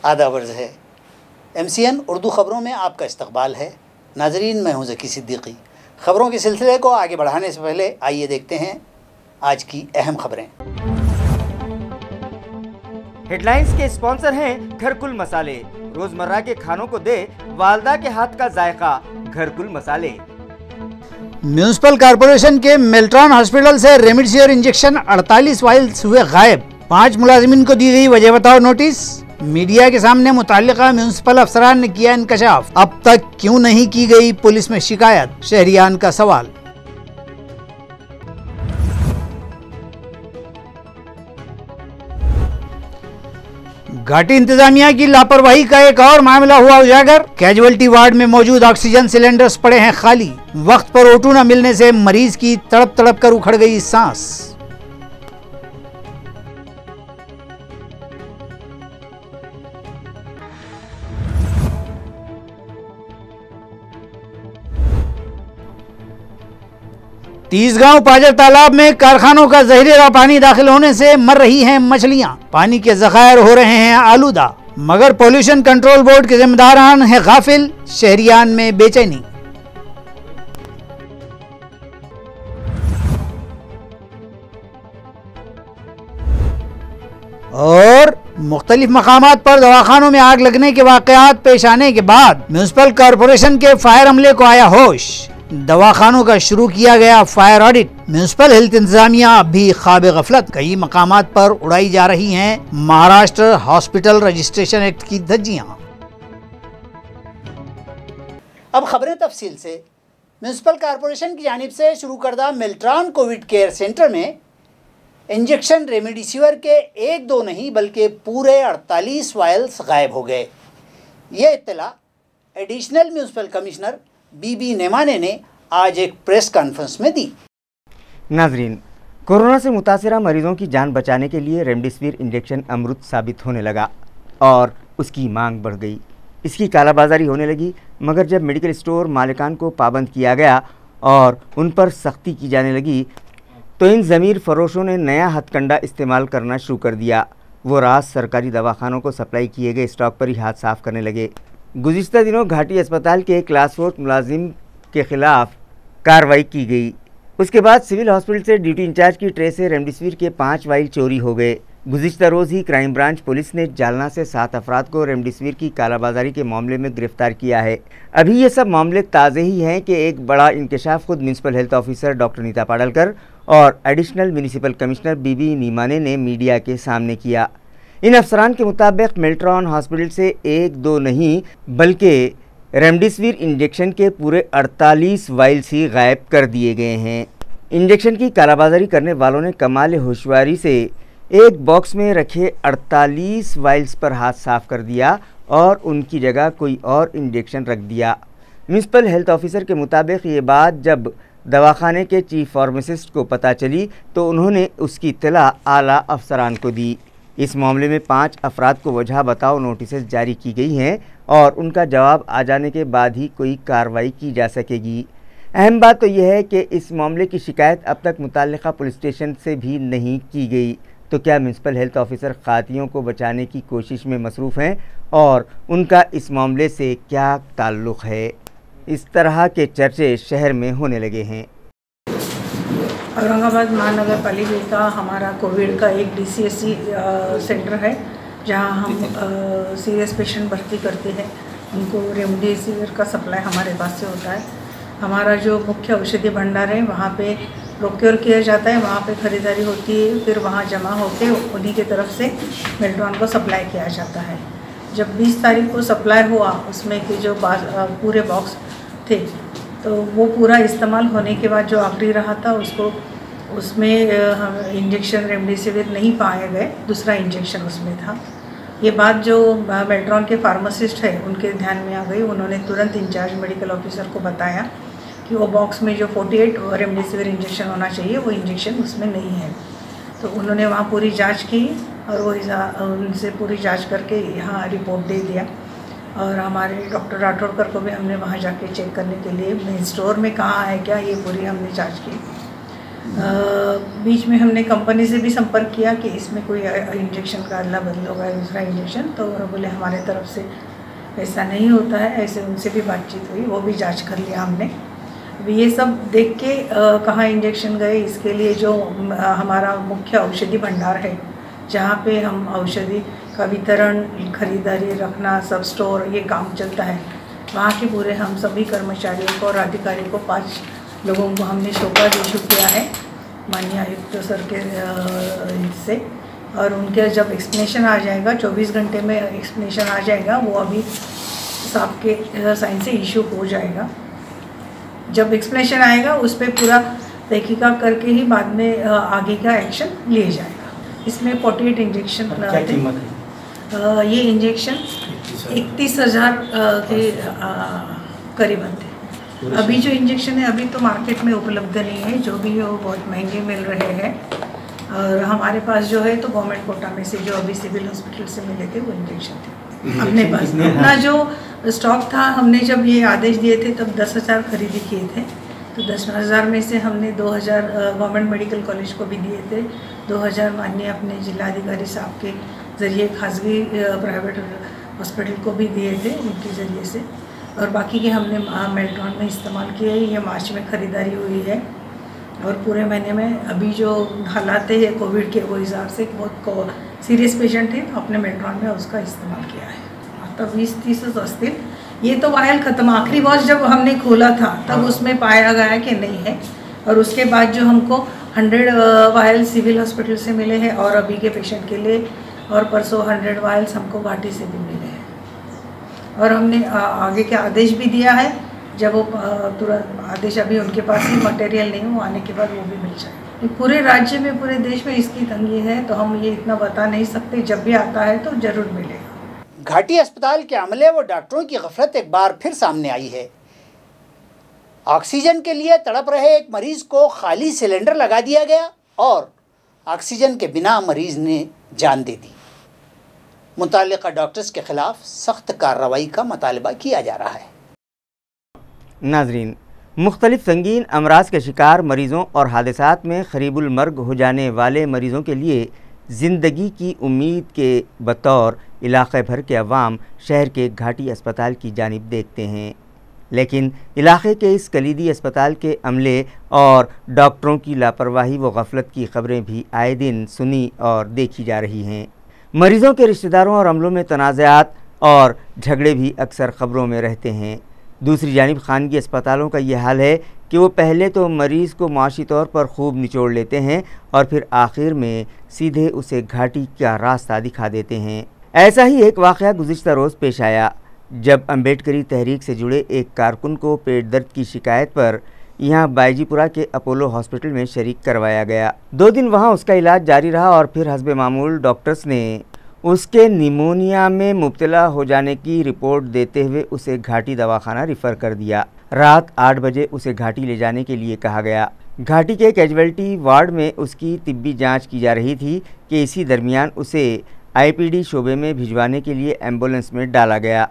आदाब अर्ज़ है। MCN उर्दू ख़बरों में आपका इस्तकबाल है। नाज़रीन, मैं हूँ ज़की सिद्दीकी। ख़बरों के सिलसिले को आगे बढ़ाने से पहले आइए देखते हैं आज की अहम खबरें। हेडलाइंस के स्पॉन्सर हैं घरकुल मसाले। रोजमर्रा के खानों को दे वालदा के हाथ का जायका, घरकुल मसाले। म्यूनिसिपल कॉरपोरेशन के मेल्ट्रॉन हॉस्पिटल से रेमडेसिविर इंजेक्शन 48 वाइल्स हुए गायब। 5 मुलाजिमीन को दी गई वजह बताओ नोटिस। मीडिया के सामने मुताल्लिका म्यूनिसिपल अफसरान ने किया इंकशाफ। अब तक क्यों नहीं की गई पुलिस में शिकायत, शहरियान का सवाल। घाटी इंतजामिया की लापरवाही का एक और मामला हुआ उजागर। कैजुअल्टी वार्ड में मौजूद ऑक्सीजन सिलेंडर्स पड़े हैं खाली। वक्त पर O2 न मिलने से मरीज की तड़प तड़प कर उखड़ गई सांस। तीसगांव पाजर तालाब में कारखानों का जहरीला पानी दाखिल होने से मर रही हैं मछलियां। पानी के जखायर हो रहे हैं आलूदा, मगर पोल्यूशन कंट्रोल बोर्ड के जिम्मेदारान हैं गाफिल। शहरियान में बेचैनी। और मुख्तलिफ मकामात पर दवाखानों में आग लगने के वाकयात पेश आने के बाद म्यूनिसिपल कॉरपोरेशन के फायर अमले को आया होश। दवाखानों का शुरू किया गया फायर ऑडिट। म्यूनिसिपल हेल्थ इंतजामिया अब भी ख्वाब गफलत। कई मकामात पर उड़ाई जा रही हैं महाराष्ट्र हॉस्पिटल रजिस्ट्रेशन एक्ट की धज्जियां। अब खबरें तफसील से। म्यूनिसिपल कॉरपोरेशन की जानिब से शुरू करदा मेल्ट्रॉन कोविड केयर सेंटर में इंजेक्शन रेमडेसिविर के 1-2 नहीं बल्कि पूरे 48 वायल्स गायब हो गए। ये इत्तला एडिशनल म्यूनिसिपल कमिश्नर बीबी नेमाने ने आज एक प्रेस कॉन्फ्रेंस में दी। नाजरीन, कोरोना से मुतासिरा मरीजों की जान बचाने के लिए रेमडेसिविर इंजेक्शन अमृत साबित होने लगा और उसकी मांग बढ़ गई। इसकी कालाबाजारी होने लगी, मगर जब मेडिकल स्टोर मालिकान को पाबंद किया गया और उन पर सख्ती की जाने लगी तो इन ज़मीर फरोशों ने नया हथकंडा इस्तेमाल करना शुरू कर दिया। वो राज सरकारी दवाखानों को सप्लाई किए गए स्टॉक पर ही हाथ साफ करने लगे। गुज़िश्ता दिनों घाटी अस्पताल के क्लास 4 मुलाजिम के खिलाफ कार्रवाई की गई। उसके बाद सिविल हॉस्पिटल से ड्यूटी इंचार्ज की ट्रे से रेमडेसिविर के 5 वाइल चोरी हो गए। गुज़िश्ता रोज़ ही क्राइम ब्रांच पुलिस ने जालना से 7 अफराद को रेमडेसिविर की कालाबाजारी के मामले में गिरफ्तार किया है। अभी ये सब मामले ताज़े ही हैं कि एक बड़ा इंकशाफ खुद municipal health officer doctor Nita Padalkar और additional municipal commissioner B B Nimane ने मीडिया के सामने किया। इन अफसरान के मुताबिक मेल्ट्रॉन हॉस्पिटल से 1-2 नहीं बल्कि रेमडेसिविर इंजेक्शन के पूरे 48 वाइल्स ही गायब कर दिए गए हैं। इंजेक्शन की कालाबाजारी करने वालों ने कमाल होशियारी से एक बॉक्स में रखे 48 वाइल्स पर हाथ साफ कर दिया और उनकी जगह कोई और इंजेक्शन रख दिया। म्यूनिसिपल हेल्थ ऑफिसर के मुताबिक ये बात जब दवाखाने के चीफ फार्मासिस्ट को पता चली तो उन्होंने उसकी इत्तला आला अफसरान को दी। इस मामले में 5 अफराद को वजह बताओ नोटिस जारी की गई हैं और उनका जवाब आ जाने के बाद ही कोई कार्रवाई की जा सकेगी। अहम बात तो यह है कि इस मामले की शिकायत अब तक मुताल्लिका पुलिस स्टेशन से भी नहीं की गई। तो क्या म्यूनिसिपल हेल्थ ऑफिसर खातियों को बचाने की कोशिश में मसरूफ़ हैं और उनका इस मामले से क्या ताल्लुक़ है? इस तरह के चर्चे शहर में होने लगे हैं। औरंगाबाद महानगर पालिका का हमारा कोविड का एक DCSC सेंटर है जहां हम सीरियस पेशेंट भर्ती करते हैं। उनको रेमडेसिविर का सप्लाई हमारे पास से होता है। हमारा जो मुख्य औषधि भंडार है वहां पे प्रोक्योर किया जाता है, वहां पे ख़रीदारी होती है, फिर वहां जमा होकर उन्हीं की तरफ से मेल्ट्रॉन को सप्लाई किया जाता है। जब 20 तारीख को सप्लाई हुआ उसमें के जो पूरे बॉक्स थे तो वो पूरा इस्तेमाल होने के बाद जो आखिरी रहा था उसमें इंजेक्शन रेमडेसिविर नहीं पाए गए, दूसरा इंजेक्शन उसमें था। ये बात जो मेल्ट्रॉन के फार्मासिस्ट है उनके ध्यान में आ गई। उन्होंने तुरंत इंचार्ज मेडिकल ऑफिसर को बताया कि वो बॉक्स में जो 48 रेमडेसिविर इंजेक्शन होना चाहिए वो इंजेक्शन उसमें नहीं है। तो उन्होंने वहाँ पूरी जांच की और वो उनसे पूरी जांच करके यहाँ रिपोर्ट दे दिया। और हमारे डॉक्टर राठौड़कर को भी हमने वहाँ जाके चेक करने के लिए मेन स्टोर में कहाँ है क्या, ये पूरी हमने जांच की। बीच में हमने कंपनी से भी संपर्क किया कि इसमें कोई इंजेक्शन का अदला बदल होगा दूसरा इंजेक्शन, तो बोले हमारे तरफ से ऐसा नहीं होता है। ऐसे उनसे भी बातचीत हुई, वो भी जांच कर लिया हमने। अभी ये सब देख के कहाँ इंजेक्शन गए, इसके लिए जो हमारा मुख्य औषधि भंडार है जहाँ पे हम औषधि का वितरण, खरीदारी, रखना, सब स्टोर ये काम चलता है, वहाँ के पूरे हम सभी कर्मचारियों को और अधिकारियों को 5 लोगों को हमने शोकॉज इशू किया है माननीय आयुक्त सर के से, और उनके जब एक्सप्लेनेशन आ जाएगा 24 घंटे में एक्सप्लेनेशन आ जाएगा, वो अभी साहब के साइन से इशू हो जाएगा। जब एक्सप्लेनेशन आएगा उस पर पूरा तहकीकात करके ही बाद में आगे का एक्शन लिए जाएगा। इसमें 48 इंजेक्शन ये इंजेक्शन 31,000 के करीबन थे। अभी जो इंजेक्शन है अभी तो मार्केट में उपलब्ध नहीं है, जो भी है वो बहुत महंगे मिल रहे हैं, और हमारे पास जो है तो गवर्नमेंट कोटा में से जो अभी सिविल हॉस्पिटल से मिले थे वो इंजेक्शन थे। अपने पास अपना जो स्टॉक था, हमने जब ये आदेश दिए थे तब 10,000 खरीदी किए थे, तो 10,000 में से हमने 2,000 गवर्नमेंट मेडिकल कॉलेज को भी दिए थे, 2,000 माननीय अपने जिलाधिकारी साहब के ज़रिए खासगी प्राइवेट हॉस्पिटल को भी दिए थे उनके ज़रिए से, और बाकी के हमने मेल्ट्रॉन में इस्तेमाल किए। ये मार्च में ख़रीदारी हुई है, और पूरे महीने में अभी जो हालात है कोविड के वो हिसाब से बहुत सीरियस पेशेंट थे, तो अपने मेल्ट्रॉन में उसका इस्तेमाल किया है। तब 20-30 अस्थिर ये तो वायल ख़त्म, आखिरी बॉक्स जब हमने खोला था तब उसमें पाया गया कि नहीं है, और उसके बाद जो हमको 100 वायल सिविल हॉस्पिटल से मिले हैं, और अभी के पेशेंट के लिए, और परसों 100 वायल्स हमको घाटी से भी मिले हैं, और हमने आगे के आदेश भी दिया है। जब वो तुरंत आदेश, अभी उनके पास ही मटेरियल नहीं, वो आने के बाद वो भी मिल जाए। पूरे राज्य में, पूरे देश में इसकी तंगी है, तो हम ये इतना बता नहीं सकते, जब भी आता है तो ज़रूर मिलेगा। घाटी अस्पताल के अमले व डॉक्टरों की गफलत एक बार फिर सामने आई है। ऑक्सीजन के लिए तड़प रहे एक मरीज को खाली सिलेंडर लगा दिया गया, और ऑक्सीजन के बिना मरीज ने जान दे दी। मुतल्लिका डॉक्टर्स के खिलाफ सख्त कार्रवाई का मुतालबा किया जा रहा है। नाजरीन, मुख्तलिफ संगीन अमराज के शिकार मरीज़ों और हादसात में करीबुल मर्ग हो जाने वाले मरीज़ों के लिए ज़िंदगी की उम्मीद के बतौर इलाक़े भर के अवाम शहर के घाटी अस्पताल की जानिब देखते हैं, लेकिन इलाक़े के इस कलीदी अस्पताल के अमले और डॉक्टरों की लापरवाही व गफलत की ख़बरें भी आए दिन सुनी और देखी जा रही हैं। मरीज़ों के रिश्तेदारों और अमलों में तनाज़ात और झगड़े भी अक्सर ख़बरों में रहते हैं। दूसरी जानिब खानगी अस्पतालों का ये हाल है कि वो पहले तो मरीज़ को माशी तौर पर खूब निचोड़ लेते हैं और फिर आखिर में सीधे उसे घाटी का रास्ता दिखा देते हैं। ऐसा ही एक वाक़या गुज़िश्ता रोज़ पेश आया, जब अम्बेडकरी तहरीक से जुड़े एक कारकुन को पेट दर्द की शिकायत पर यहाँ बायजीपुरा के अपोलो हॉस्पिटल में शरीक करवाया गया। 2 दिन वहाँ उसका इलाज जारी रहा, और फिर हस्बे मामूल डॉक्टर्स ने उसके निमोनिया में मुब्तला हो जाने की रिपोर्ट देते हुए उसे घाटी दवाखाना रिफ़र कर दिया। रात 8 बजे उसे घाटी ले जाने के लिए कहा गया। घाटी के कैजुअल्टी वार्ड में उसकी तिब्बी जांच की जा रही थी कि इसी दरमियान उसे आईपीडी शोबे में भिजवाने के लिए एम्बुलेंस में डाला गया।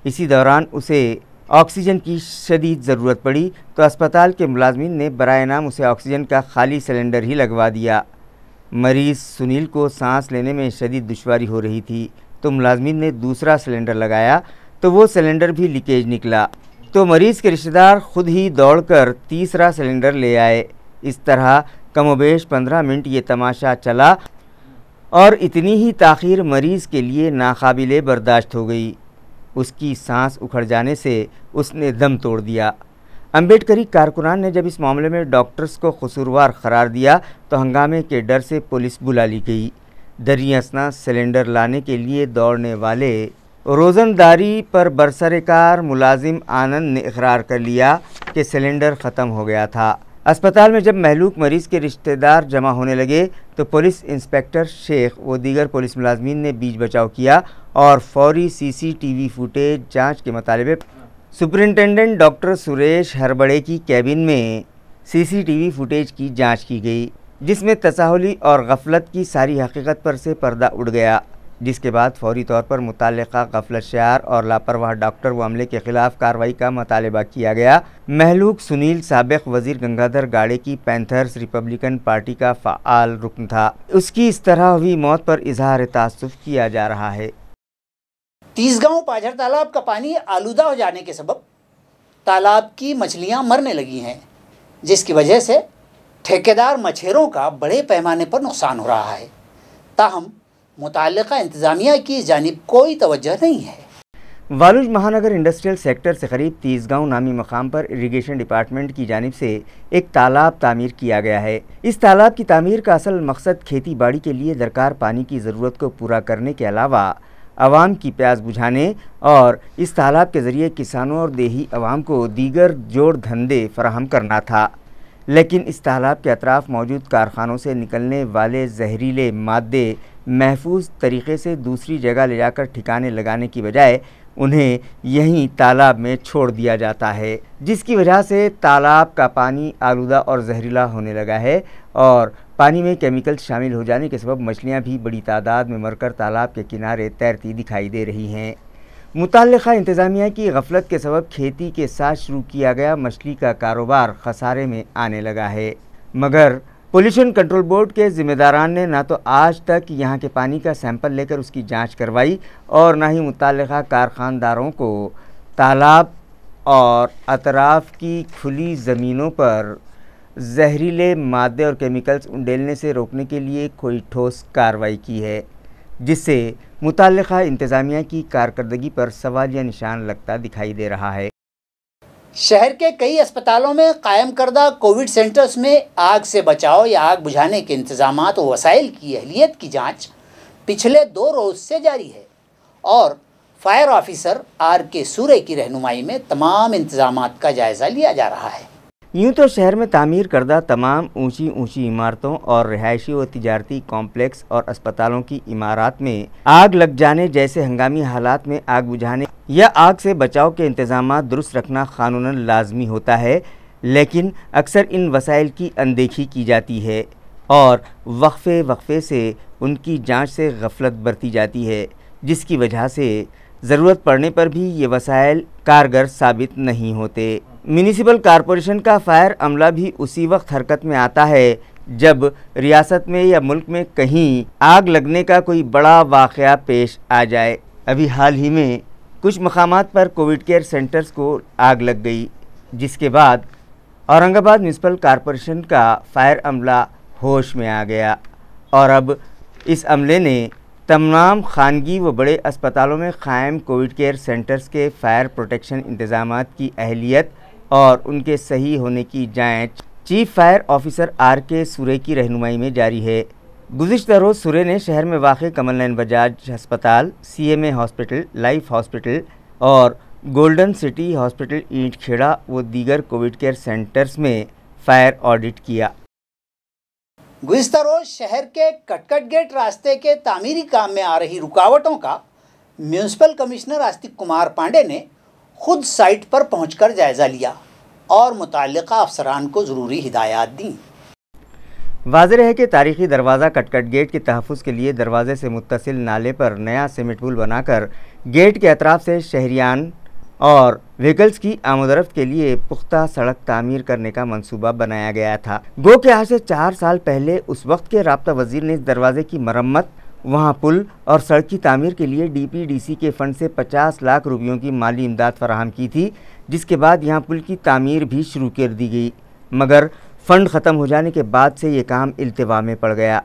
इसी दौरान उसे ऑक्सीजन की शदीद ज़रूरत पड़ी, तो अस्पताल के मुलाजमीन ने बराए नाम उसे ऑक्सीजन का खाली सिलेंडर ही लगवा दिया। मरीज़ सुनील को सांस लेने में शदीद दुश्वारी हो रही थी, तो मुलाजमीन ने दूसरा सिलेंडर लगाया, तो वो सिलेंडर भी लीकेज निकला, तो मरीज़ के रिश्तेदार खुद ही दौड़कर तीसरा सिलेंडर ले आए। इस तरह कमोबेश 15 मिनट ये तमाशा चला, और इतनी ही ताख़ीर मरीज़ के लिए नाकाबिले बर्दाश्त हो गई। उसकी सांस उखड़ जाने से उसने दम तोड़ दिया। अम्बेडकरी कारकुनान ने जब इस मामले में डॉक्टर्स को कसूरवार करार दिया, तो हंगामे के डर से पुलिस बुला ली गई। दरियासना सिलेंडर लाने के लिए दौड़ने वाले रोज़नदारी पर बरसरकार मुलाजिम आनंद ने इकरार कर लिया कि सिलेंडर ख़त्म हो गया था। अस्पताल में जब महलूक मरीज़ के रिश्तेदार जमा होने लगे, तो पुलिस इंस्पेक्टर शेख व दीगर पुलिस मुलाजमीन ने बीच बचाव किया और फौरी सीसीटीवी फुटेज जांच के मुतालिबे सुपरिंटेंडेंट डॉक्टर सुरेश हरबड़े की कैबिन में सीसीटीवी फुटेज की जांच की गई, जिसमें तसाहुली और गफलत की सारी हकीकत पर से पर्दा उड़ गया। जिसके बाद फौरी तौर पर मुताल्लिका गफलतशार और लापरवाह डॉक्टर व अमले के खिलाफ कार्रवाई का मुतालबा किया गया। महलूक सुनील साबिक वजीर गंगाधर गाड़े की पैंथर्स रिपब्लिकन पार्टी का फ़ाल रुकन था। उसकी इस तरह हुई मौत पर इजहार तासुफ किया जा रहा है। तीसगांव पाझर तालाब का पानी आलूदा हो जाने के सबब तालाब की मछलियां मरने लगी हैं, जिसकी वजह से ठेकेदार मछेरों का बड़े पैमाने पर नुकसान हो रहा है। ताहम मुताल्लिका इंतज़ामिया की जानिब कोई तवज्जो नहीं है। वालूज महानगर इंडस्ट्रियल सेक्टर से करीब तीसगांव नामी मकाम पर इरिगेशन डिपार्टमेंट की जानिब से एक तालाब तामीर किया गया है। इस तालाब की तामीर का असल मकसद खेती बाड़ी के लिए दरकार पानी की ज़रूरत को पूरा करने के अलावा आवाम की प्यास बुझाने और इस तालाब के ज़रिए किसानों और देही आवाम को दीगर जोड़ धंधे फराहम करना था। लेकिन इस तालाब के अतराफ़ मौजूद कारखानों से निकलने वाले जहरीले मादे महफूज तरीक़े से दूसरी जगह ले जाकर ठिकाने लगाने की बजाय उन्हें यहीं तालाब में छोड़ दिया जाता है, जिसकी वजह से तालाब का पानी आलूदा और जहरीला होने लगा है और पानी में केमिकल शामिल हो जाने के सबब मछलियां भी बड़ी तादाद में मरकर तालाब के किनारे तैरती दिखाई दे रही हैं। मुताल्लिका इंतज़ामिया की गफलत के सबब खेती के साथ शुरू किया गया मछली का कारोबार खसारे में आने लगा है, मगर पोल्यूशन कंट्रोल बोर्ड के ज़िम्मेदारान ने ना तो आज तक यहाँ के पानी का सैंपल लेकर उसकी जांच करवाई और ना ही मुताल्लिका कारखानदारों को तालाब और अतराफ़ की खुली ज़मीनों पर जहरीले मादे और केमिकल्स उंडेलने से रोकने के लिए कोई ठोस कार्रवाई की है, जिससे मुताल्लिका इंतज़ामिया की कारकर्दगी पर सवालिया निशान लगता दिखाई दे रहा है। शहर के कई अस्पतालों में कायम करदा कोविड सेंटर्स में आग से बचाव या आग बुझाने के इंतजामात व वसाइल की अहलियत की जांच पिछले 2 रोज़ से जारी है और फायर ऑफिसर RK सूरे की रहनुमाई में तमाम इंतजामात का जायज़ा लिया जा रहा है। यूँ तो शहर में तामीर करदा तमाम ऊंची ऊंची इमारतों और रिहायशी व तिजारती कॉम्प्लेक्स और अस्पतालों की इमारत में आग लग जाने जैसे हंगामी हालात में आग बुझाने या आग से बचाव के इंतजामात दुरुस्त रखना कानूनन लाजमी होता है, लेकिन अक्सर इन वसाइल की अनदेखी की जाती है और वक्फे से उनकी जांच से गफलत बरती जाती है, जिसकी वजह से ज़रूरत पड़ने पर भी ये वसाइल कारगर साबित नहीं होते। म्यूनिसिपल कॉरपोरेशन का फायर अमला भी उसी वक्त हरकत में आता है जब रियासत में या मुल्क में कहीं आग लगने का कोई बड़ा वाक़या पेश आ जाए। अभी हाल ही में कुछ मकामात पर कोविड केयर सेंटर्स को आग लग गई, जिसके बाद औरंगाबाद म्यूनिसिपल कॉरपोरेशन का फायर अमला होश में आ गया और अब इस अमले ने तमाम खानगी व बड़े अस्पतालों में कायम कोविड केयर सेंटर्स के फायर प्रोटेक्शन इंतजामात की अहलियत और उनके सही होने की जांच चीफ फायर ऑफिसर RK सूरे की रहनुमाई में जारी है। गुज़िश्ता रोज़ सूरे ने शहर में वाक़े कमल नयन बजाज अस्पताल, CMA हॉस्पिटल, लाइफ हॉस्पिटल और गोल्डन सिटी हॉस्पिटल ईंट खेड़ा व दीगर कोविड केयर सेंटर्स में फायर ऑडिट किया। गुज़िश्ता रोज़ शहर के कटकट गेट रास्ते के तामीरी काम में आ रही रुकावटों का म्यूनिसिपल कमिश्नर आस्तिक कुमार पांडे ने खुद साइट पर पहुंचकर जायज़ा लिया और मुताल्लिका अफसरान को ज़रूरी हिदायत दी। वाज़ेह है कि तारीख़ी दरवाज़ा कटकट गेट के तहफ़्फ़ुज़ के लिए दरवाजे से मुत्तसिल नाले पर नया सीमेंट पुल बनाकर गेट के अतराफ़ से शहरियान और व्हीकल्स की आमदरफ्त के लिए पुख्ता सड़क तामीर करने का मंसूबा बनाया गया था। गो के आज से 4 साल पहले उस वक्त के राब्ता वज़ीर ने इस दरवाजे की मरम्मत, वहाँ पुल और सड़क की तामीर के लिए DPDC के फ़ंड से 50 लाख रुपयों की माली इमदाद फराहम की थी, जिसके बाद यहाँ पुल की तामीर भी शुरू कर दी गई, मगर फ़ंड ख़त्म हो जाने के बाद से ये काम इल्तिवा में पड़ गया।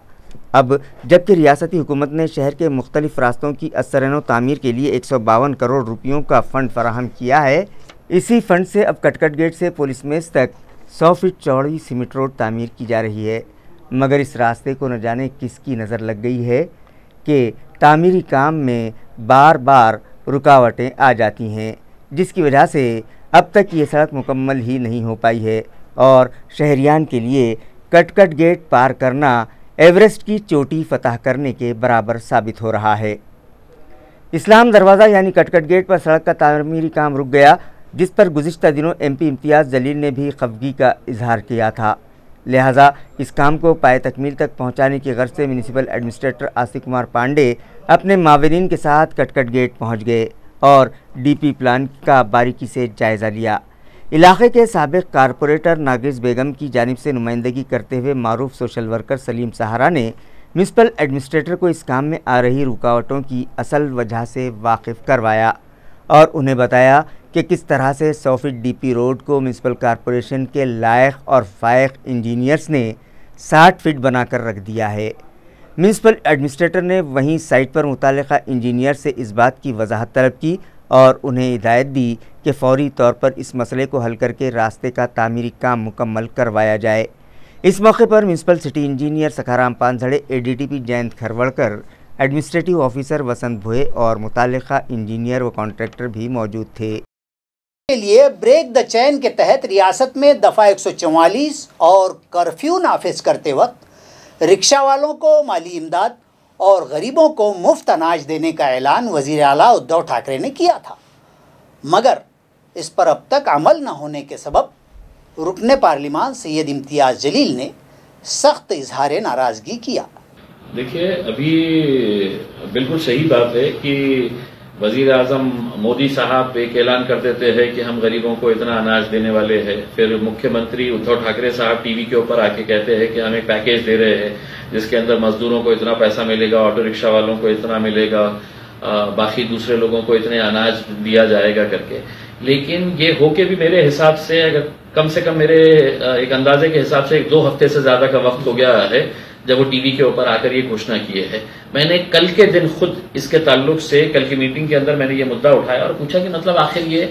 अब जबकि रियासती हुकूमत ने शहर के मुख्तलिफ रास्तों की असरनो तामीर के लिए 152 करोड़ रुपयों का फ़ंड फराहम किया है, इसी फ़ंड से अब कटकट गेट से पुलिस मेस तक 100 फीट चौड़ी सीमेंट रोड तामीर की जा रही है, मगर इस रास्ते को न जाने किसकी नज़र लग गई है कि तामीरी काम में बार बार रुकावटें आ जाती हैं, जिसकी वजह से अब तक ये सड़क मुकम्मल ही नहीं हो पाई है और शहरियान के लिए कटकट गेट पार करना एवरेस्ट की चोटी फतह करने के बराबर साबित हो रहा है। इस्लाम दरवाज़ा यानी कटकट गेट पर सड़क का तामीरी काम रुक गया, जिस पर गुज़िश्ता दिनों MP इम्तियाज़ जलील ने भी खफगी का इजहार किया था। लिहाजा इस काम को पाए तकमील तक पहुँचाने की गर्ज से म्यूनिसिपल एडमिनिस्ट्रेटर आस्तिक कुमार पांडे अपने मावरीन के साथ कटकट गेट पहुंच गए और डीपी प्लान का बारीकी से जायज़ा लिया। इलाके के साबिक कारपोरेटर नागिस बेगम की जानिब से नुमाइंदगी करते हुए मारूफ सोशल वर्कर सलीम सहारा ने म्यूनसिपल एडमिनिस्ट्रेटर को इस काम में आ रही रुकावटों की असल वजह से वाकिफ़ करवाया और उन्हें बताया कि किस तरह से 100 फीट डीपी रोड को म्यूनसिपल कॉरपोरेशन के लायक और फायक इंजीनियर्स ने 60 फीट बनाकर रख दिया है। म्यूनसिपल एडमिनिस्ट्रेटर ने वहीं साइट पर मुताल्लिका इंजीनियर से इस बात की वजाहत तलब की और उन्हें हिदायत दी कि फौरी तौर पर इस मसले को हल करके रास्ते का तामीरी काम मुकम्मल करवाया जाए। इस मौके पर municipal city engineer Sakharam Panjhade, ADTP Jayant Kharwadkar, administrative officer Vasant Bhoye और मुताल्लिका इंजीनियर व कॉन्ट्रैक्टर भी मौजूद थे। के लिए ब्रेक द चैन के तहत रियासत में दफ़ा 144 और कर्फ्यू नाफिज करते वक्त रिक्शा वालों को माली इमदाद और गरीबों को मुफ्त अनाज देने का ऐलान वज़ीर आला उद्धव ठाकरे ने किया था, मगर इस पर अब तक अमल न होने के सबब रुकने पार्लिमान सैयद इम्तियाज़ जलील ने सख्त इजहार नाराज़गी किया। देखिए, अभी बिल्कुल सही बात है कि वजीर आजम मोदी साहब एक ऐलान कर देते हैं कि हम गरीबों को इतना अनाज देने वाले हैं, फिर मुख्यमंत्री उद्धव ठाकरे साहब टीवी के ऊपर आके कहते हैं कि हम एक पैकेज दे रहे हैं जिसके अंदर मजदूरों को इतना पैसा मिलेगा, ऑटो रिक्शा वालों को इतना मिलेगा, बाकी दूसरे लोगों को इतने अनाज दिया जाएगा करके। लेकिन ये होके भी मेरे हिसाब से, अगर कम से कम मेरे एक अंदाजे के हिसाब से 1-2 हफ्ते से ज्यादा का वक्त हो गया है जब वो टीवी के ऊपर आकर ये घोषणा किए है। मैंने कल के दिन खुद इसके ताल्लुक से कल की मीटिंग के अंदर मैंने ये मुद्दा उठाया और पूछा कि मतलब आखिर ये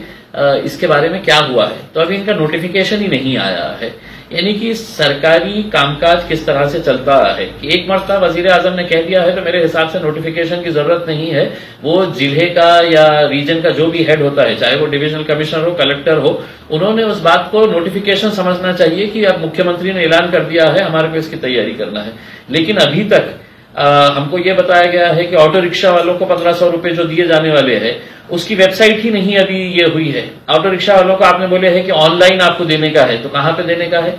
इसके बारे में क्या हुआ है, तो अभी इनका नोटिफिकेशन ही नहीं आया है। यानी कि सरकारी कामकाज किस तरह से चलता है कि एक मरतबा वजीर आजम ने कह दिया है तो मेरे हिसाब से नोटिफिकेशन की जरूरत नहीं है। वो जिले का या रीजन का जो भी हेड होता है, चाहे वो डिविजनल कमिश्नर हो, कलेक्टर हो, उन्होंने उस बात को नोटिफिकेशन समझना चाहिए कि अब मुख्यमंत्री ने ऐलान कर दिया है, हमारे को इसकी तैयारी करना है। लेकिन अभी तक हमको ये बताया गया है कि ऑटो रिक्शा वालों को 1500 रुपए जो दिए जाने वाले हैं उसकी वेबसाइट ही नहीं अभी ये हुई है। ऑटो रिक्शा वालों को आपने बोले है कि ऑनलाइन आपको देने का है, तो कहां पे देने का है?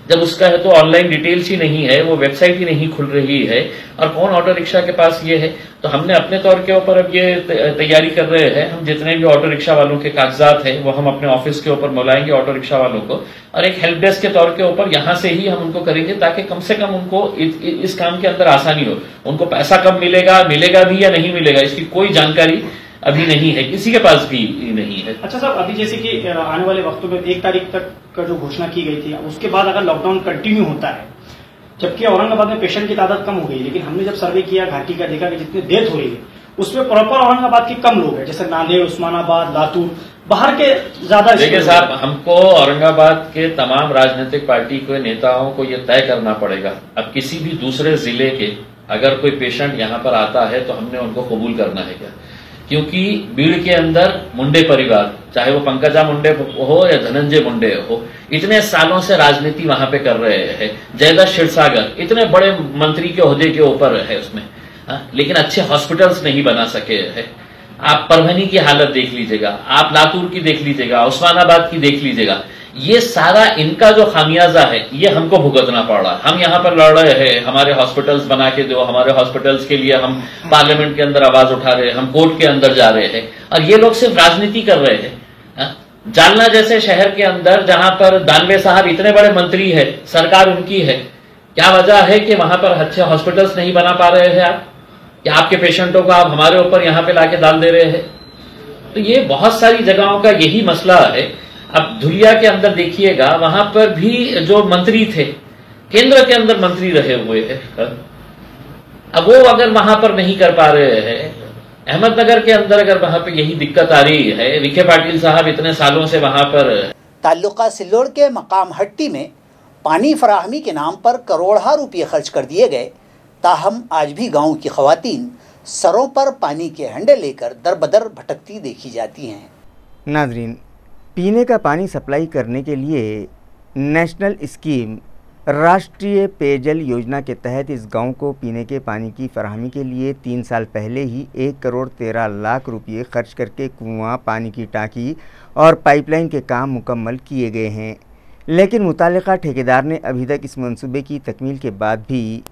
जब उसका है तो ऑनलाइन डिटेल्स ही नहीं है, वो वेबसाइट ही नहीं खुल रही है, और कौन ऑटो रिक्शा के पास ये है। तो हमने अपने तौर के ऊपर अब ये तैयारी कर रहे हैं, हम जितने भी ऑटो रिक्शा वालों के कागजात हैं वो हम अपने ऑफिस के ऊपर बुलाएंगे ऑटो रिक्शा वालों को, और एक हेल्प डेस्क के तौर के ऊपर यहां से ही हम उनको करेंगे ताकि कम से कम उनको इस काम के अंदर आसानी हो। उनको पैसा कब मिलेगा भी या नहीं मिलेगा इसकी कोई जानकारी अभी नहीं है, किसी के पास भी नहीं है। अच्छा साहब, अभी जैसे कि आने वाले वक्तों में 1 तारीख तक का जो घोषणा की गई थी, उसके बाद अगर लॉकडाउन कंटिन्यू होता है, जबकि औरंगाबाद में पेशेंट की तादाद कम हो गई, लेकिन हमने जब सर्वे किया घाटी का देखा कि जितनी डेथ हो रही है उसमें प्रॉपर औरंगाबाद के कम लोग हैं, जैसे नांदेड़, उस्मानाबाद, लातूर, बाहर के ज्यादा। देखिए साहब, हमको औरंगाबाद के तमाम राजनीतिक पार्टी के नेताओं को यह तय करना पड़ेगा, अब किसी भी दूसरे जिले के अगर कोई पेशेंट यहाँ पर आता है तो हमने उनको कबूल करना है क्या? क्योंकि बीड़ के अंदर मुंडे परिवार, चाहे वो पंकजा मुंडे हो या धनंजय मुंडे हो, इतने सालों से राजनीति वहां पे कर रहे हैं। जयदत्त क्षीरसागर इतने बड़े मंत्री के ओहदे के ऊपर है उसमें, लेकिन अच्छे हॉस्पिटल्स नहीं बना सके हैं। आप परभनी की हालत देख लीजिएगा, आप लातूर की देख लीजिएगा, उस्मानाबाद की देख लीजिएगा, ये सारा इनका जो खामियाजा है ये हमको भुगतना पड़ रहा है। हम यहाँ पर लड़ रहे हैं, हमारे हॉस्पिटल्स बना के दो, हमारे हॉस्पिटल्स के लिए हम पार्लियामेंट के अंदर आवाज उठा रहे हैं, हम कोर्ट के अंदर जा रहे हैं, और ये लोग सिर्फ राजनीति कर रहे हैं। जालना जैसे शहर के अंदर जहां पर दानवे साहब इतने बड़े मंत्री है, सरकार उनकी है, क्या वजह है कि वहां पर अच्छे हॉस्पिटल्स नहीं बना पा रहे हैं आप? कि आपके पेशेंटों को आप हमारे ऊपर यहां पे लाके डाल दे रहे हैं? तो ये बहुत सारी जगहों का यही मसला है। अब धुलिया के अंदर देखिएगा, वहां पर भी जो मंत्री थे, केंद्र के अंदर मंत्री रहे हुए हैं, अब वो अगर वहां पर नहीं कर पा रहे हैं, अहमदनगर के अंदर अगर वहां पे यही दिक्कत आ रही है, विखे पाटिल साहब इतने सालों से वहां पर। ताल्लुका सिल्लोड़ के मकाम हट्टी में पानी फराहमी के नाम पर करोड़ों रुपये खर्च कर दिए गए, ताहम आज भी गांव की खवातीन सरों पर पानी के हंडे लेकर दर बदर भटकती देखी जाती हैं। नाजरीन, पीने का पानी सप्लाई करने के लिए नेशनल स्कीम राष्ट्रीय पेयजल योजना के तहत इस गांव को पीने के पानी की फराहमी के लिए 3 साल पहले ही 1,13,00,000 रुपये खर्च करके कुआं, पानी की टांकी और पाइपलाइन के काम मुकम्मल किए गए हैं। लेकिन मुतालिका ठेकेदार ने अभी तक इस मंसूबे की तकमील के बाद भी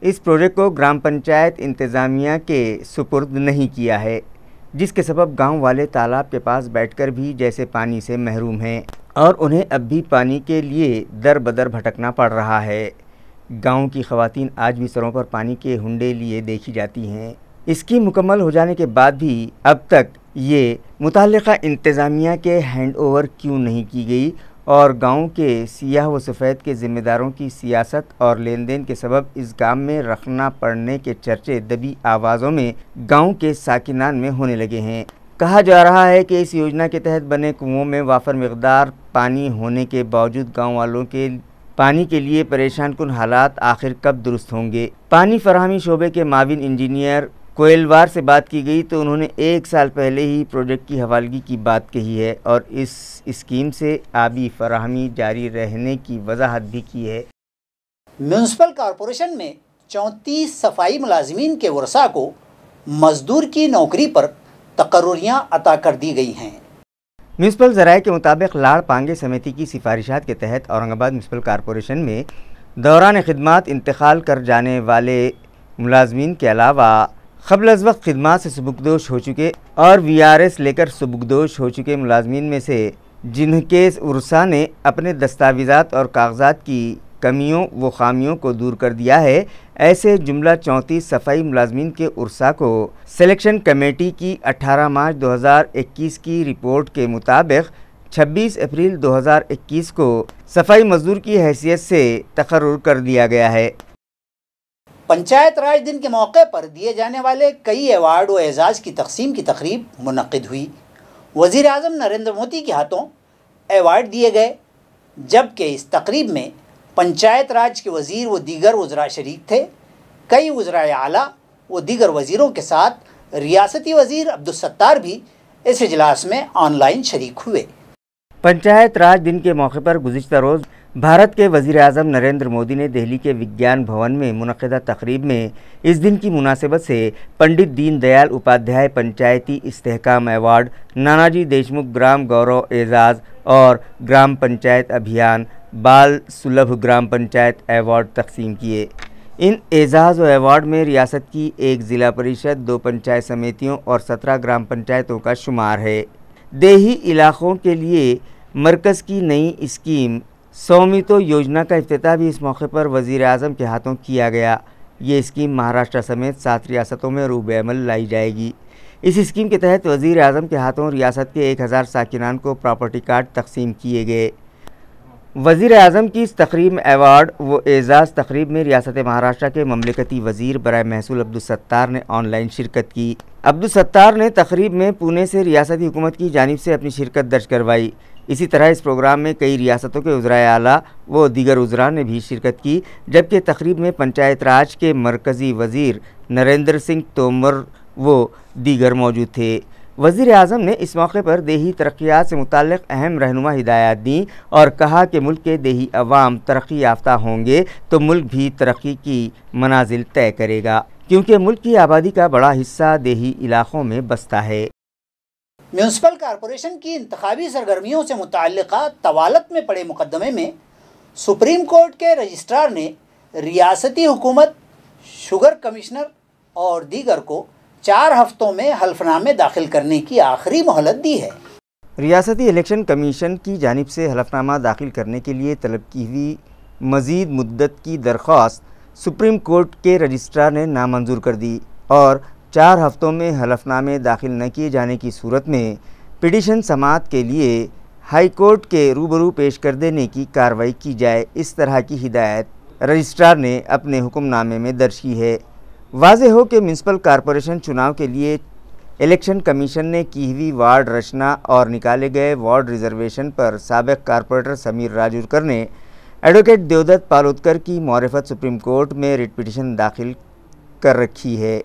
इस प्रोजेक्ट को ग्राम पंचायत इंतज़ामिया के सुपुर्द नहीं किया है, जिसके सबब गांव वाले तालाब के पास बैठकर भी जैसे पानी से महरूम हैं और उन्हें अब भी पानी के लिए दर बदर भटकना पड़ रहा है। गांव की ख़वातीन आज भी सरों पर पानी के हुंडे लिए देखी जाती हैं। इसकी मुकम्मल हो जाने के बाद भी अब तक ये मुताल्लिक़ा इंतज़ामिया के हैंड ओवर क्यों नहीं की गई और गांव के सियाह व सफ़ेद के ज़िम्मेदारों की सियासत और लेन देन के सबब इस गांव में रखना पड़ने के चर्चे दबी आवाज़ों में गांव के साकिनान में होने लगे हैं। कहा जा रहा है कि इस योजना के तहत बने कुओं में वाफर मिक़दार पानी होने के बावजूद गाँव वालों के पानी के लिए परेशान कुन हालात आखिर कब दुरुस्त होंगे। पानी फराहमी शोबे के माविन इंजीनियर कोयलवार से बात की गई तो उन्होंने 1 साल पहले ही प्रोजेक्ट की हवालगी की बात कही है और इस स्कीम से आबी फराहमी जारी रहने की वजाहत भी की है। म्यूनसिपल कॉरपोरेशन में 34 सफाई मुलाजिमीन के वर्सा को मजदूर की नौकरी पर तकर्रुरियाँ अता कर दी गई हैं। म्यूनसिपल ज़राए के मुताबिक लाड़ पांगे समिति की सिफारिशात के तहत औरंगाबाद म्यूनसिपल कॉरपोरेशन में दौरान खिदमात इंतकाल कर जाने वाले मुलाजमीन के अलावा क़ब्ल अज़ वक्त खिदमात से सुबुकदोश हो चुके और VRS लेकर सुबुकदोश हो चुके मुलाजमीन में से जिनके उर्सा ने अपने दस्तावेज़ात और कागजात की कमियों व खामियों को दूर कर दिया है, ऐसे जुमला 34 सफाई मुलाजमीन के उर्सा को सिलेक्शन कमेटी की 18 मार्च 2021 की रिपोर्ट के मुताबिक 26 अप्रैल 2021 को सफाई मजदूर की हैसियत से तकर्रुर कर दिया गया है। पंचायत राज दिन के मौके पर दिए जाने वाले कई अवार्ड व एजाज़ की तकसीम की तकरीब मुनक़िद हुई। वज़ीर आज़म नरेंद्र मोदी के हाथों अवार्ड दिए गए, जबकि इस तकरीब में पंचायत राज के वज़ीर व दीगर वज़रा शरीक थे। कई वज़राए आला व दीगर वज़ीरों के साथ रियासती वज़ीर अब्दुल सत्तार भी इस इजलास में ऑनलाइन शरीक हुए। पंचायत राज दिन के मौके पर गुज़िश्ता रोज़ भारत के वज़ीर आज़म नरेंद्र मोदी ने दिल्ली के विज्ञान भवन में मुनक़िदा तक़रीब में इस दिन की मुनासिबत से पंडित दीन दयाल उपाध्याय पंचायती इस्तेहकाम अवार्ड, नानाजी देशमुख ग्राम गौरव एजाज़ और ग्राम पंचायत अभियान बाल सुलभ ग्राम पंचायत अवार्ड तकसीम किए। इन एजाज़ व अवार्ड में रियासत की 1 ज़िला परिषद, 2 पंचायत समितियों और 17 ग्राम पंचायतों का शुमार है। देही इलाक़ों के लिए मरकज़ की नई स्कीम स्वामित्व योजना का इफ्तिताह भी इस मौके पर वज़ीर आज़म के हाथों किया गया। ये स्कीम महाराष्ट्र समेत 7 रियासतों में रूबे अमल लाई जाएगी। इस स्कीम के तहत वज़ीर आज़म के हाथों रियासत के 1000 साकिनान को प्रॉपर्टी कार्ड तकसीम किए गए। वज़ीर आज़म की इस तकरीब में अवार्ड व एजाज़ तकरीब में रियासत महाराष्ट्र के ममलिकती वज़ीर बराए महसूल अब्दुल सत्तार ने ऑनलाइन शिरकत की। अब्दुल सत्तार ने तकरीब में पुणे से रियासती हुकूमत की जानिब से अपनी शिरकत दर्ज करवाई। इसी तरह इस प्रोग्राम में कई रियासतों के उज़राए आला व दीगर उज़रा ने भी शिरकत की, जबकि तकरीब में पंचायत राज के मरकज़ी वज़ीर नरेंद्र सिंह तोमर व दीगर मौजूद थे। वज़ीर आज़म ने इस मौके पर देही तरक्यात से मुताल्लिक़ अहम रहनुमा हिदायत दी और कहा कि मुल्क के देही अवाम तरक्की याफ्ता होंगे तो मुल्क भी तरक्की की मनाजिल तय करेगा, क्योंकि मुल्क की आबादी का बड़ा हिस्सा देही इलाक़ों में बसता है। म्यूनसिपल कॉरपोरेशन की इंतखाबी सरगर्मियों से मुताल्लिक़ा तवालत में पड़े मुकदमे में सुप्रीम कोर्ट के रजिस्ट्रार ने रियासती हुकूमत, शुगर कमिश्नर और दीगर को 4 हफ्तों में हल्फनामे दाखिल करने की आखिरी मोहलत दी है। रियासती इलेक्शन कमीशन की जानिब से हलफनामा दाखिल करने के लिए तलब की हुई मज़ीद मुद्दत की दरख्वास्त सुप्रीम कोर्ट के रजिस्ट्रार ने नामंजूर कर दी और 4 हफ्तों में हलफनामे दाखिल न किए जाने की सूरत में पिटीशन समाअत के लिए हाई कोर्ट के रूबरू पेश कर देने की कार्रवाई की जाए। इस तरह की हिदायत रजिस्ट्रार ने अपने हुक्मनामे में दर्ज की है। वाज़ेह हो कि म्यूनसिपल कॉरपोरेशन चुनाव के लिए इलेक्शन कमीशन ने की हुई वार्ड रचना और निकाले गए वार्ड रिजर्वेशन पर साबिक़ कॉरपोरेटर समीर राजूरकर ने एडवोकेट देवदत्त पालोदकर की मौरिफत सुप्रीम कोर्ट में रिट पिटीशन दाखिल कर रखी है।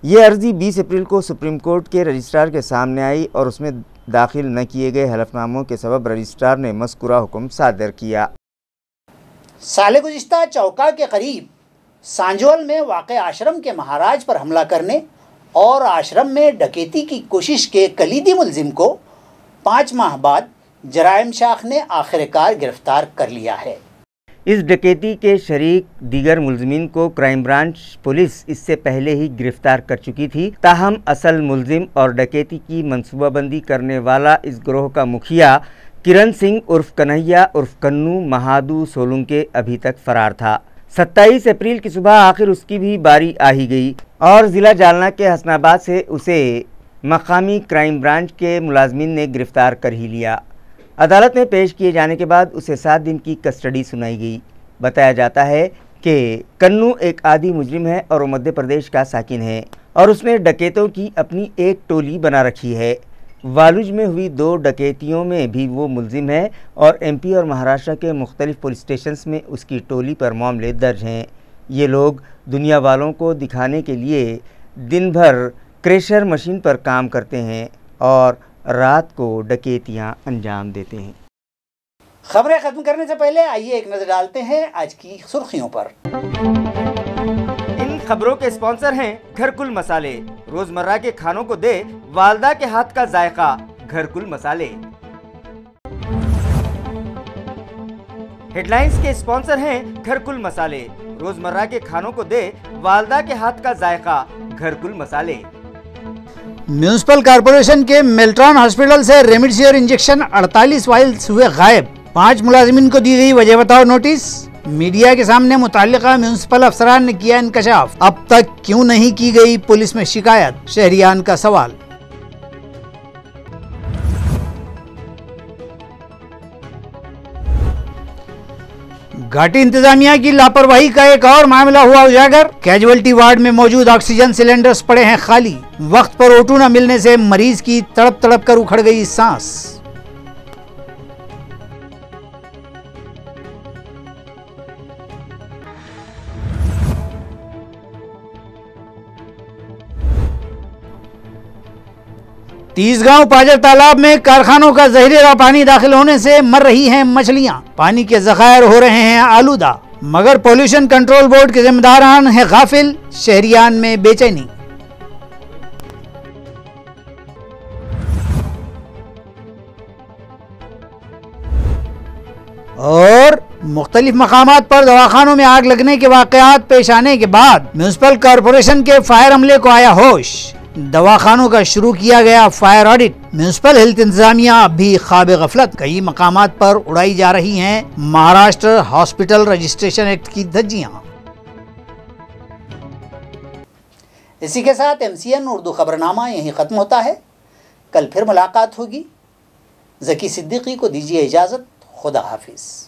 ये अर्ज़ी 20 अप्रैल को सुप्रीम कोर्ट के रजिस्ट्रार के सामने आई और उसमें दाखिल न किए गए हलफनामों के सबब रजिस्ट्रार ने मज़कूरा हुक्म सादर किया। साल गुज़िश्ता चौका के करीब सांजोल में वाक़ आश्रम के महाराज पर हमला करने और आश्रम में डकैती की कोशिश के कलीदी मुलजिम को 5 माह बाद जराइम शाख ने आखिरकार गिरफ्तार कर लिया है। इस डकैती के शरीक दीगर मुलजिमीन को क्राइम ब्रांच पुलिस इससे पहले ही गिरफ्तार कर चुकी थी। ताहम असल मुलजिम और डकैती की मंसूबाबंदी करने वाला इस गिरोह का मुखिया किरण सिंह उर्फ कन्हैया उर्फ कन्नू महादू सोलुंके अभी तक फरार था। 27 अप्रैल की सुबह आखिर उसकी भी बारी आ ही गई और ज़िला जालना के हसनाबाद से उसे मकामी क्राइम ब्रांच के मुलाजमीन ने गिरफ्तार कर ही लिया। अदालत में पेश किए जाने के बाद उसे 7 दिन की कस्टडी सुनाई गई। बताया जाता है कि कन्नू एक आदी मुजरिम है और वो मध्य प्रदेश का साकिन है और उसने डकैतों की अपनी एक टोली बना रखी है। वालुज में हुई 2 डकैतियों में भी वो मुलजिम है और एमपी और महाराष्ट्र के मुख्तलिफ पुलिस स्टेशंस में उसकी टोली पर मामले दर्ज हैं। ये लोग दुनिया वालों को दिखाने के लिए दिन भर क्रेशर मशीन पर काम करते हैं और रात को डकैतियां अंजाम देते हैं। खबरें खत्म करने से पहले आइए एक नजर डालते हैं आज की सुर्खियों पर। इन खबरों के स्पॉन्सर हैं घरकुल मसाले। रोजमर्रा के खानों को दे वालदा के हाथ का जायका, घरकुल मसाले। हेडलाइंस के स्पॉन्सर हैं घरकुल मसाले। रोजमर्रा के खानों को दे वालदा के हाथ का जायका, घरकुल मसाले। म्यूनिसिपल कॉर्पोरेशन के मेल्ट्रॉन हॉस्पिटल से रेमडेसिविर इंजेक्शन 48 वाइल्स हुए गायब। 5 मुलाजिमीन को दी गई वजह बताओ नोटिस। मीडिया के सामने मुताल्लिका म्यूनिसिपल अफसरान ने किया इंकशाफ। अब तक क्यों नहीं की गई पुलिस में शिकायत, शहरियान का सवाल। घाटी इंतजामिया की लापरवाही का एक और मामला हुआ उजागर। कैजुअल्टी वार्ड में मौजूद ऑक्सीजन सिलेंडर्स पड़े हैं खाली। वक्त पर O2 न मिलने से मरीज की तड़प तड़प कर उखड़ गई सांस। तीसगांव पाजर तालाब में कारखानों का जहरीला पानी दाखिल होने से मर रही हैं मछलियां। पानी के जखायर हो रहे हैं आलूदा, मगर पोल्यूशन कंट्रोल बोर्ड के जिम्मेदारान है गाफिल। शहरियान में बेचैनी। और मुख्तलिफ मकामात पर दवाखानों में आग लगने के वाकयात पेश आने के बाद म्यूनिसिपल कॉर्पोरेशन के फायर अमले को आया होश। दवाखानों का शुरू किया गया फायर ऑडिट। म्यूनिसिपल हेल्थ इंतजामिया अब भी ख्वाब गफलत। कई मकामात पर उड़ाई जा रही हैं महाराष्ट्र हॉस्पिटल रजिस्ट्रेशन एक्ट की धज्जियां। इसी के साथ MCN उर्दू खबरनामा यहीं खत्म होता है। कल फिर मुलाकात होगी। ज़की सिद्दीकी को दीजिए इजाज़त। खुदा हाफिज।